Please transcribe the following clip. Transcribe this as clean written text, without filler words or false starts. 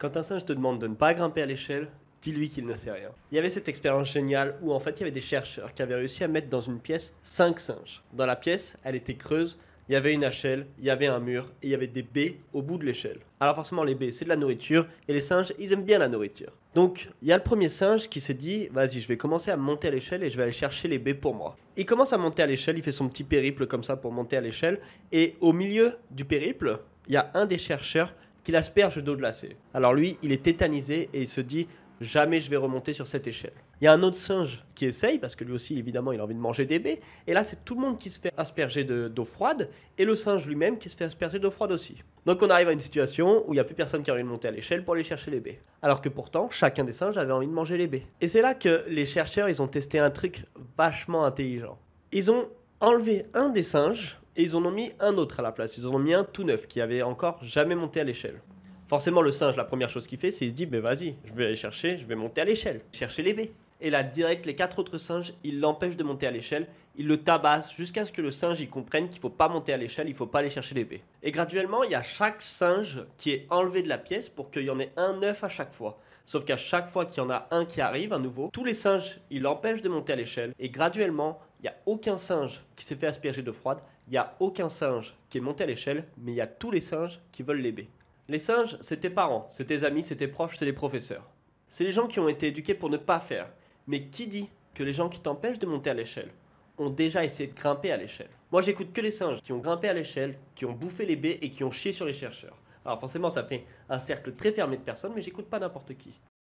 Quand un singe te demande de ne pas grimper à l'échelle, dis-lui qu'il ne sait rien. Il y avait cette expérience géniale où en fait il y avait des chercheurs qui avaient réussi à mettre dans une pièce 5 singes. Dans la pièce, elle était creuse, il y avait une échelle, il y avait un mur et il y avait des baies au bout de l'échelle. Alors forcément les baies c'est de la nourriture et les singes ils aiment bien la nourriture. Donc il y a le premier singe qui s'est dit vas-y je vais commencer à monter à l'échelle et je vais aller chercher les baies pour moi. Il commence à monter à l'échelle, il fait son petit périple comme ça pour monter à l'échelle et au milieu du périple, il y a un des chercheurs qui l'asperge d'eau glacée. Alors lui il est tétanisé et il se dit jamais je vais remonter sur cette échelle. Il y a un autre singe qui essaye, parce que lui aussi, évidemment, il a envie de manger des baies. Et là, c'est tout le monde qui se fait asperger d'eau froide, et le singe lui-même qui se fait asperger d'eau froide aussi. Donc on arrive à une situation où il n'y a plus personne qui a envie de monter à l'échelle pour aller chercher les baies. Alors que pourtant, chacun des singes avait envie de manger les baies. Et c'est là que les chercheurs, ils ont testé un truc vachement intelligent. Ils ont enlevé un des singes, et ils en ont mis un autre à la place. Ils en ont mis un tout neuf, qui avait encore jamais monté à l'échelle. Forcément, le singe, la première chose qu'il fait, c'est qu'il se dit, vas-y, je vais aller chercher, je vais monter à l'échelle, chercher les baies. Et là, direct, les 4 autres singes, ils l'empêchent de monter à l'échelle, ils le tabassent jusqu'à ce que le singe, il comprenne qu'il ne faut pas monter à l'échelle, il ne faut pas aller chercher les baies. Et graduellement, il y a chaque singe qui est enlevé de la pièce pour qu'il y en ait un neuf à chaque fois. Sauf qu'à chaque fois qu'il y en a un qui arrive, un nouveau, tous les singes, ils l'empêchent de monter à l'échelle. Et graduellement, il n'y a aucun singe qui s'est fait asperger d'eau froide, il n'y a aucun singe qui est monté à l'échelle, mais il y a tous les singes qui veulent les baies. Les singes, c'est tes parents, c'est tes amis, c'est tes proches, c'est les professeurs. C'est les gens qui ont été éduqués pour ne pas faire. Mais qui dit que les gens qui t'empêchent de monter à l'échelle ont déjà essayé de grimper à l'échelle? Moi, j'écoute que les singes qui ont grimpé à l'échelle, qui ont bouffé les baies et qui ont chié sur les chercheurs. Alors forcément, ça fait un cercle très fermé de personnes, mais j'écoute pas n'importe qui.